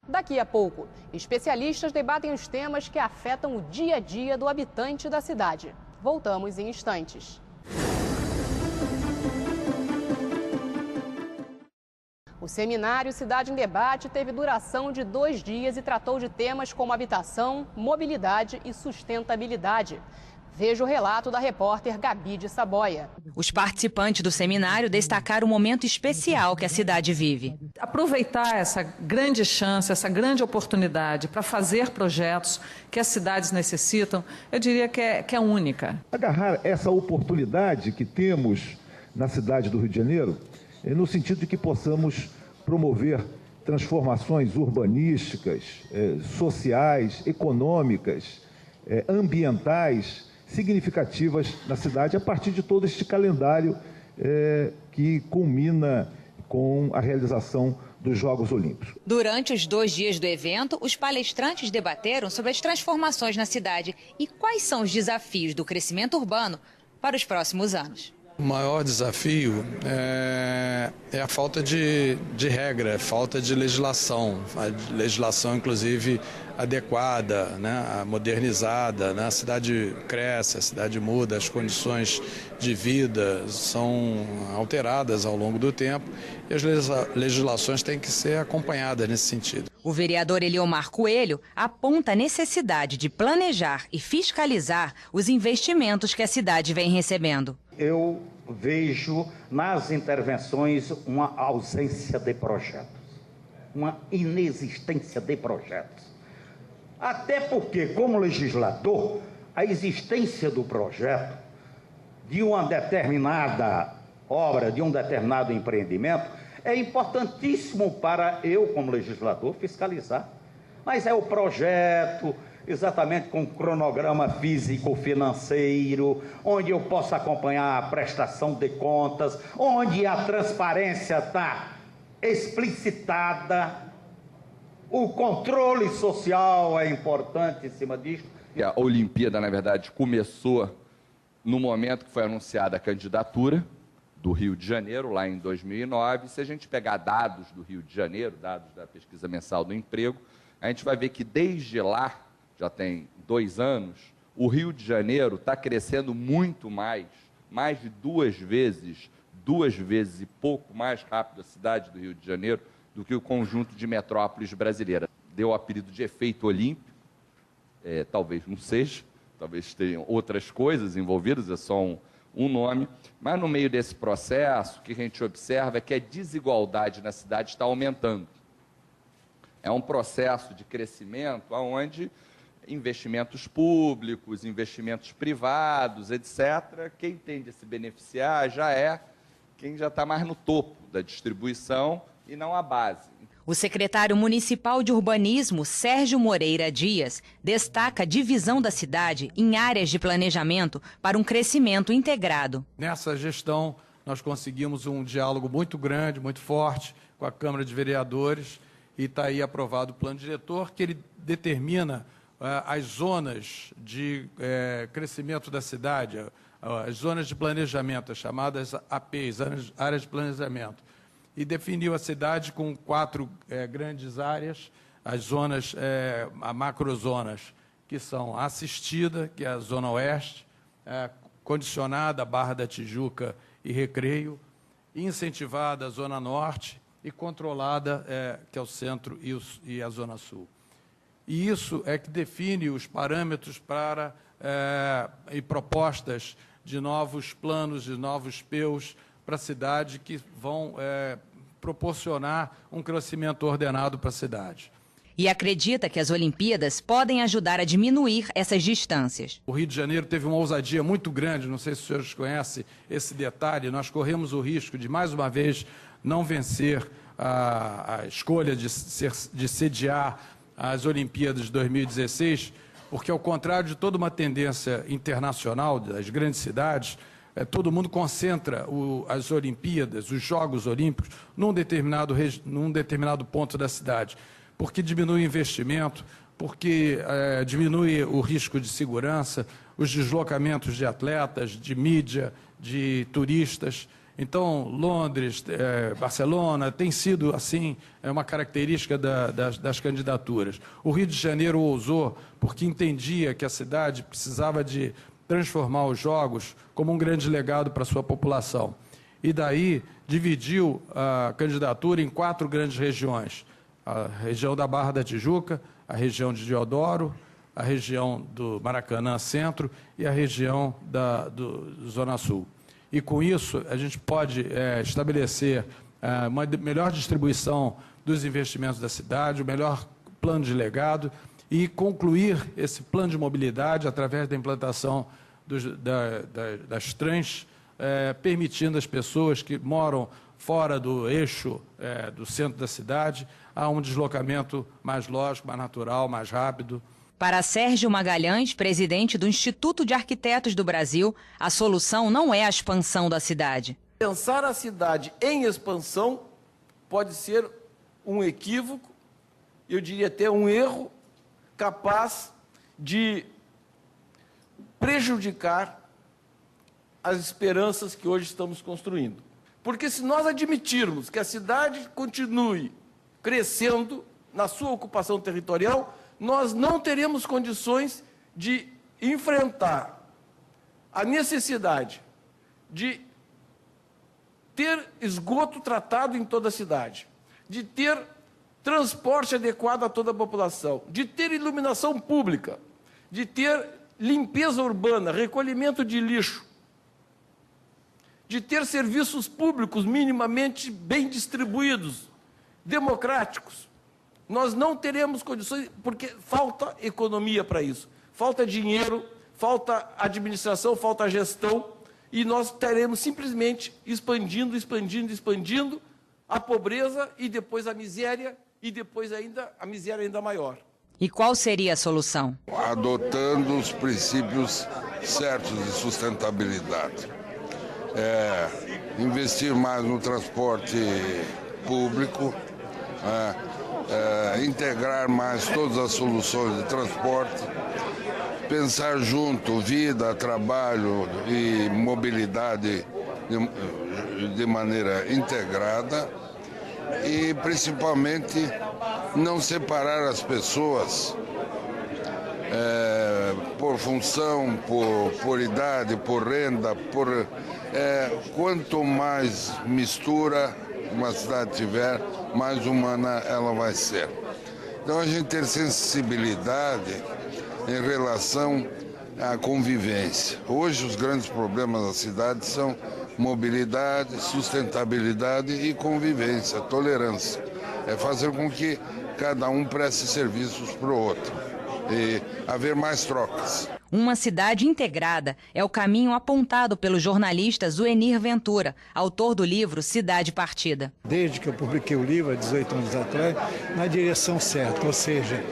Daqui a pouco, especialistas debatem os temas que afetam o dia a dia do habitante da cidade. Voltamos em instantes. O seminário Cidade em Debate teve duração de 2 dias e tratou de temas como habitação, mobilidade e sustentabilidade. Veja o relato da repórter Gabi de Saboia. Os participantes do seminário destacaram o momento especial que a cidade vive. Aproveitar essa grande chance, essa grande oportunidade para fazer projetos que as cidades necessitam, eu diria que é única. Agarrar essa oportunidade que temos na cidade do Rio de Janeiro, no sentido de que possamos promover transformações urbanísticas, sociais, econômicas, ambientais, significativas na cidade, a partir de todo este calendário que culmina com a realização dos Jogos Olímpicos. Durante os 2 dias do evento, os palestrantes debateram sobre as transformações na cidade e quais são os desafios do crescimento urbano para os próximos anos. O maior desafio é a falta de regra, falta de legislação, a legislação inclusive adequada, né, modernizada, né? A cidade cresce, a cidade muda, as condições de vida são alteradas ao longo do tempo e as legislações têm que ser acompanhadas nesse sentido. O vereador Eliomar Coelho aponta a necessidade de planejar e fiscalizar os investimentos que a cidade vem recebendo. Eu vejo nas intervenções uma ausência de projetos, uma inexistência de projetos. Até porque, como legislador, a existência do projeto de uma determinada obra, de um determinado empreendimento, é importantíssimo para eu, como legislador, fiscalizar. Mas é o projeto, exatamente com cronograma físico-financeiro, onde eu posso acompanhar a prestação de contas, onde a transparência está explicitada, o controle social é importante em cima disso. A Olimpíada, na verdade, começou no momento que foi anunciada a candidatura do Rio de Janeiro, lá em 2009. Se a gente pegar dados do Rio de Janeiro, dados da pesquisa mensal do emprego, a gente vai ver que desde lá, já tem 2 anos, o Rio de Janeiro está crescendo muito mais de 2 vezes e pouco mais rápido a cidade do Rio de Janeiro do que o conjunto de metrópoles brasileiras. Deu o apelido de efeito olímpico, talvez não seja, talvez tenham outras coisas envolvidas, é só um nome, mas no meio desse processo, o que a gente observa é que a desigualdade na cidade está aumentando. É um processo de crescimento onde investimentos públicos, investimentos privados, etc., quem tende a se beneficiar já é quem já está mais no topo da distribuição e não a base. O secretário municipal de urbanismo, Sérgio Moreira Dias, destaca a divisão da cidade em áreas de planejamento para um crescimento integrado. Nessa gestão, nós conseguimos um diálogo muito grande, muito forte com a Câmara de Vereadores e está aí aprovado o plano diretor que ele determina as zonas de crescimento da cidade, as zonas de planejamento, as chamadas APs, áreas de planejamento, e definiu a cidade com 4 grandes áreas, as zonas, as macrozonas, que são a assistida, que é a Zona Oeste, condicionada, Barra da Tijuca e Recreio, incentivada a Zona Norte e controlada, que é o Centro e a Zona Sul. E isso é que define os parâmetros para e propostas de novos planos, de novos PEUs para a cidade que vão proporcionar um crescimento ordenado para a cidade. E acredita que as Olimpíadas podem ajudar a diminuir essas distâncias. O Rio de Janeiro teve uma ousadia muito grande, não sei se os senhores conhecem esse detalhe, nós corremos o risco de, mais uma vez, não vencer a escolha de sediar as Olimpíadas de 2016, porque, ao contrário de toda uma tendência internacional das grandes cidades, todo mundo concentra as Olimpíadas, os Jogos Olímpicos, num determinado ponto da cidade, porque diminui o investimento, porque diminui o risco de segurança, os deslocamentos de atletas, de mídia, de turistas. Então, Londres, Barcelona, tem sido, assim, uma característica das candidaturas. O Rio de Janeiro ousou porque entendia que a cidade precisava de transformar os Jogos como um grande legado para a sua população. E daí dividiu a candidatura em 4 grandes regiões. A região da Barra da Tijuca, a região de Deodoro, a região do Maracanã Centro e a região do Zona Sul. E com isso a gente pode estabelecer uma melhor distribuição dos investimentos da cidade, o melhor plano de legado e concluir esse plano de mobilidade através da implantação das trens, permitindo às pessoas que moram fora do eixo do centro da cidade a um deslocamento mais lógico, mais natural, mais rápido. Para Sérgio Magalhães, presidente do Instituto de Arquitetos do Brasil, a solução não é a expansão da cidade. Pensar a cidade em expansão pode ser um equívoco, eu diria até um erro, capaz de prejudicar as esperanças que hoje estamos construindo. Porque se nós admitirmos que a cidade continue crescendo na sua ocupação territorial, nós não teremos condições de enfrentar a necessidade de ter esgoto tratado em toda a cidade, de ter transporte adequado a toda a população, de ter iluminação pública, de ter limpeza urbana, recolhimento de lixo, de ter serviços públicos minimamente bem distribuídos, democráticos. Nós não teremos condições, porque falta economia para isso. Falta dinheiro, falta administração, falta gestão, e nós teremos simplesmente expandindo a pobreza e depois a miséria, e depois ainda a miséria ainda maior. E qual seria a solução? Adotando os princípios certos de sustentabilidade. Investir mais no transporte público, integrar mais todas as soluções de transporte, pensar junto vida, trabalho e mobilidade de maneira integrada e, principalmente, não separar as pessoas por função, por idade, por renda, quanto mais mistura uma cidade tiver, mais humana ela vai ser. Então a gente ter sensibilidade em relação à convivência. Hoje os grandes problemas da cidade são mobilidade, sustentabilidade e convivência, tolerância. É fazer com que cada um preste serviços para o outro e haver mais trocas. Uma cidade integrada é o caminho apontado pelo jornalista Zuenir Ventura, autor do livro Cidade Partida. Desde que eu publiquei o livro, há 18 anos atrás, na direção certa, ou seja,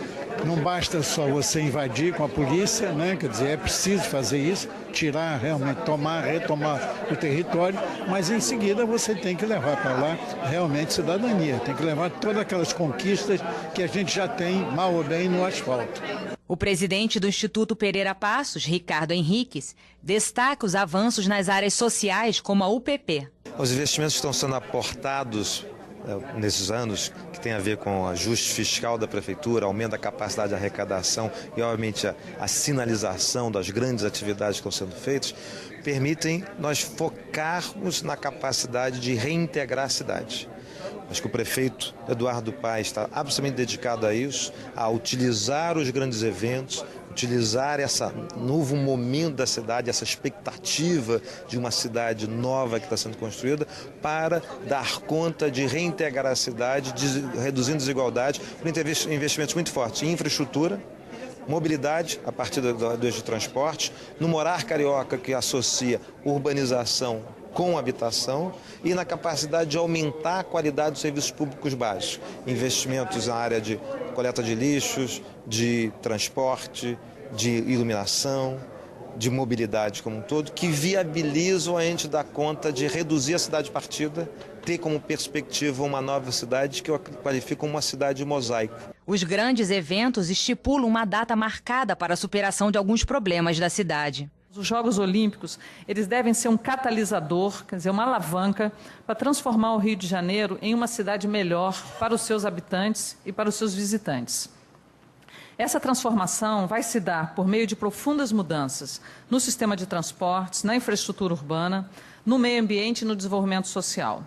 não basta só você invadir com a polícia, né? Quer dizer, é preciso fazer isso, tirar realmente, retomar o território, mas em seguida você tem que levar para lá realmente cidadania, tem que levar todas aquelas conquistas que a gente já tem, mal ou bem, no asfalto. O presidente do Instituto Pereira Passos, Ricardo Henriques, destaca os avanços nas áreas sociais, como a UPP. Os investimentos estão sendo aportados nesses anos, que tem a ver com o ajuste fiscal da prefeitura, aumento da capacidade de arrecadação e, obviamente, a sinalização das grandes atividades que estão sendo feitas, permitem nós focarmos na capacidade de reintegrar a cidade. Acho que o prefeito Eduardo Paes está absolutamente dedicado a isso, a utilizar os grandes eventos, utilizar esse novo momento da cidade, essa expectativa de uma cidade nova que está sendo construída, para dar conta de reintegrar a cidade, reduzindo desigualdade, por investimentos muito fortes em infraestrutura, mobilidade a partir do eixo de transporte, no Morar Carioca, que associa urbanização com habitação, e na capacidade de aumentar a qualidade dos serviços públicos básicos. Investimentos na área de coleta de lixos, de transporte, de iluminação, de mobilidade como um todo, que viabilizam a gente dar conta de reduzir a cidade partida, ter como perspectiva uma nova cidade que eu qualifico como uma cidade mosaico. Os grandes eventos estipulam uma data marcada para a superação de alguns problemas da cidade. Os Jogos Olímpicos, eles devem ser um catalisador, quer dizer, uma alavanca para transformar o Rio de Janeiro em uma cidade melhor para os seus habitantes e para os seus visitantes. Essa transformação vai se dar por meio de profundas mudanças no sistema de transportes, na infraestrutura urbana, no meio ambiente e no desenvolvimento social.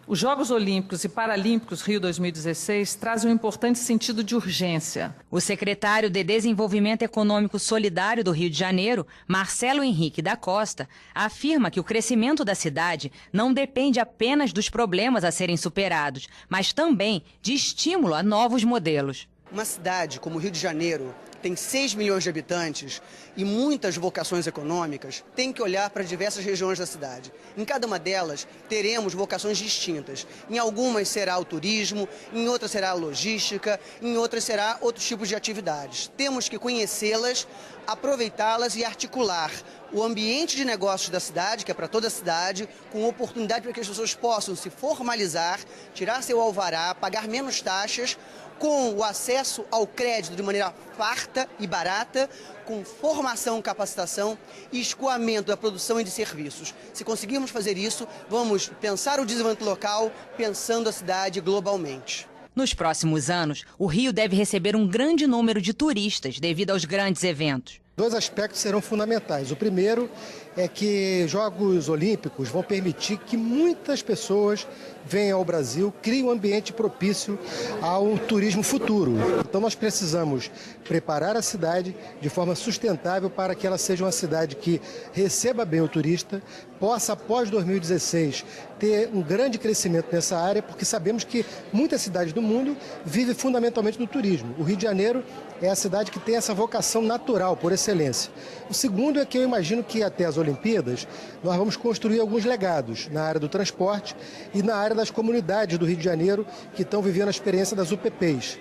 Os Jogos Olímpicos e Paralímpicos Rio 2016 trazem um importante sentido de urgência. O secretário de Desenvolvimento Econômico Solidário do Rio de Janeiro, Marcelo Henrique da Costa, afirma que o crescimento da cidade não depende apenas dos problemas a serem superados, mas também de estímulo a novos modelos. Uma cidade como o Rio de Janeiro tem 6 milhões de habitantes e muitas vocações econômicas, tem que olhar para diversas regiões da cidade. Em cada uma delas, teremos vocações distintas. Em algumas será o turismo, em outras será a logística, em outras será outros tipos de atividades. Temos que conhecê-las, aproveitá-las e articular o ambiente de negócios da cidade, que é para toda a cidade, com oportunidade para que as pessoas possam se formalizar, tirar seu alvará, pagar menos taxas, com o acesso ao crédito de maneira farta e barata, com formação, capacitação e escoamento da produção e de serviços. Se conseguirmos fazer isso, vamos pensar o desenvolvimento local, pensando a cidade globalmente. Nos próximos anos, o Rio deve receber um grande número de turistas devido aos grandes eventos. 2 aspectos serão fundamentais. O primeiro é que Jogos Olímpicos vão permitir que muitas pessoas venham ao Brasil, criem um ambiente propício ao turismo futuro. Então nós precisamos preparar a cidade de forma sustentável para que ela seja uma cidade que receba bem o turista, possa, após 2016, ter um grande crescimento nessa área, porque sabemos que muitas cidades do mundo vivem fundamentalmente do turismo. O Rio de Janeiro é a cidade que tem essa vocação natural, por excelência. O segundo é que eu imagino que até as Olimpíadas nós vamos construir alguns legados na área do transporte e na área das comunidades do Rio de Janeiro que estão vivendo a experiência das UPPs.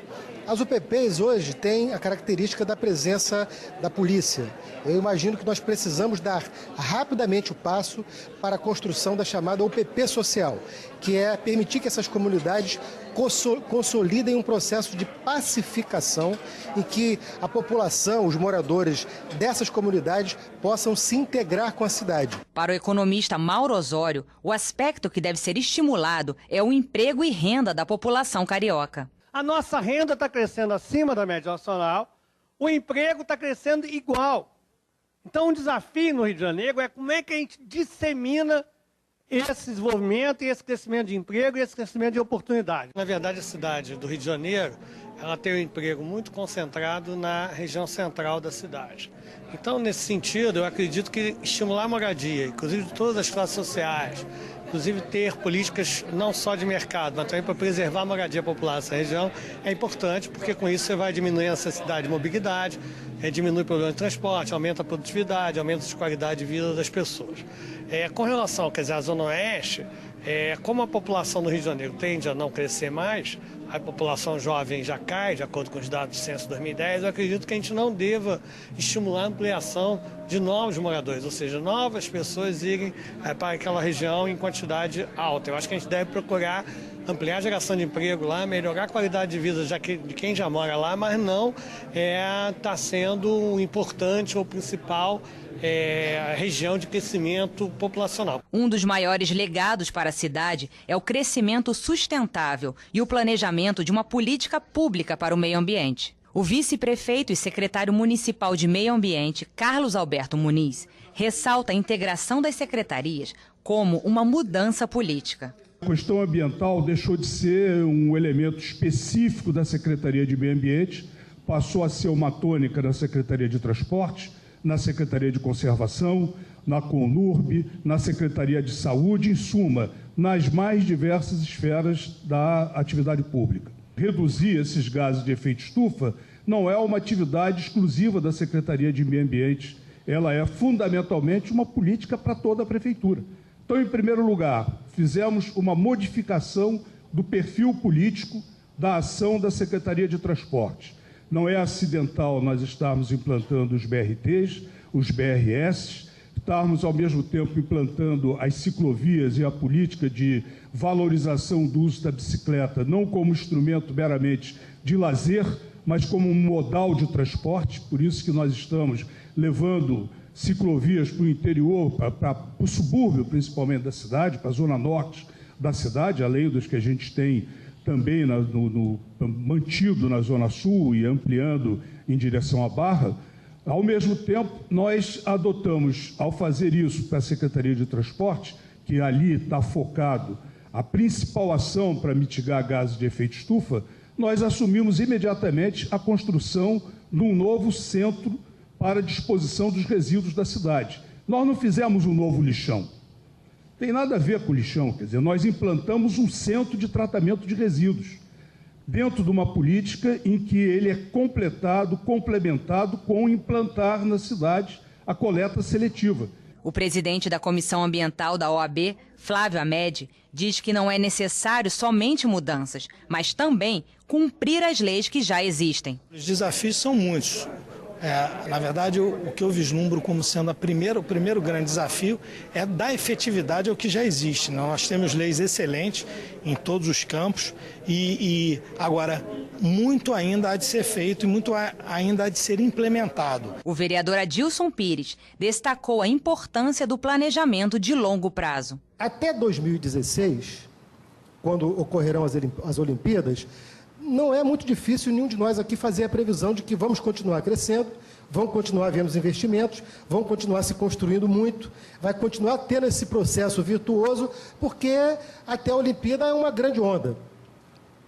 As UPPs hoje têm a característica da presença da polícia. Eu imagino que nós precisamos dar rapidamente o passo para a construção da chamada UPP social, que é permitir que essas comunidades consolidem um processo de pacificação em que a população, os moradores dessas comunidades possam se integrar com a cidade. Para o economista Mauro Osório, o aspecto que deve ser estimulado é o emprego e renda da população carioca. A nossa renda está crescendo acima da média nacional, o emprego está crescendo igual. Então, um desafio no Rio de Janeiro é como é que a gente dissemina esse desenvolvimento, esse crescimento de emprego e esse crescimento de oportunidade. Na verdade, a cidade do Rio de Janeiro, ela tem um emprego muito concentrado na região central da cidade. Então, nesse sentido, eu acredito que estimular a moradia, inclusive de todas as classes sociais, inclusive ter políticas não só de mercado, mas também para preservar a moradia popular nessa região, é importante, porque com isso você vai diminuir a necessidade de mobilidade, diminui o problema de transporte, aumenta a produtividade, aumenta a qualidade de vida das pessoas. Com relação, quer dizer, à Zona Oeste, como a população do Rio de Janeiro tende a não crescer mais, a população jovem já cai, de acordo com os dados do Censo 2010, eu acredito que a gente não deva estimular a ampliação de novos moradores, ou seja, novas pessoas irem para aquela região em quantidade alta. Eu acho que a gente deve procurar ampliar a geração de emprego lá, melhorar a qualidade de vida de quem já mora lá, mas não está sendo importante ou principal região de crescimento populacional. Um dos maiores legados para a cidade é o crescimento sustentável e o planejamento de uma política pública para o meio ambiente. O vice-prefeito e secretário municipal de Meio Ambiente, Carlos Alberto Muniz, ressalta a integração das secretarias como uma mudança política. A questão ambiental deixou de ser um elemento específico da Secretaria de Meio Ambiente, passou a ser uma tônica na Secretaria de Transportes, na Secretaria de Conservação, na CONURB, na Secretaria de Saúde, em suma, nas mais diversas esferas da atividade pública. Reduzir esses gases de efeito estufa não é uma atividade exclusiva da Secretaria de Meio Ambiente, ela é fundamentalmente uma política para toda a Prefeitura. Então, em primeiro lugar, fizemos uma modificação do perfil político da ação da Secretaria de Transportes. Não é acidental nós estarmos implantando os BRTs, os BRS, estarmos ao mesmo tempo implantando as ciclovias e a política de valorização do uso da bicicleta, não como instrumento meramente de lazer, mas como um modal de transporte. Por isso que nós estamos levando ciclovias para o interior, para o subúrbio principalmente da cidade, para a zona norte da cidade, além dos que a gente tem também mantido na Zona Sul e ampliando em direção à Barra. Ao mesmo tempo, nós adotamos, ao fazer isso para a Secretaria de Transporte, que ali está focado a principal ação para mitigar gases de efeito estufa, nós assumimos imediatamente a construção de um novo centro para a disposição dos resíduos da cidade. Nós não fizemos um novo lixão. Tem nada a ver com lixão, quer dizer, nós implantamos um centro de tratamento de resíduos, dentro de uma política em que ele é complementado com implantar na cidade a coleta seletiva. O presidente da Comissão Ambiental da OAB, Flávio Amedi, diz que não é necessário somente mudanças, mas também cumprir as leis que já existem. Os desafios são muitos. Na verdade, o que eu vislumbro como sendo o primeiro grande desafio é dar efetividade ao que já existe. Nós temos leis excelentes em todos os campos e agora muito ainda há de ser feito e muito ainda há de ser implementado. O vereador Adilson Pires destacou a importância do planejamento de longo prazo. Até 2016, quando ocorrerão as Olimpíadas, não é muito difícil nenhum de nós aqui fazer a previsão de que vamos continuar crescendo, vão continuar havendo os investimentos, vão continuar se construindo muito, vai continuar tendo esse processo virtuoso, porque até a Olimpíada é uma grande onda.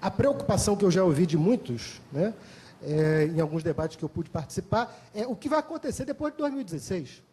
A preocupação que eu já ouvi de muitos, né, em alguns debates que eu pude participar, é o que vai acontecer depois de 2016.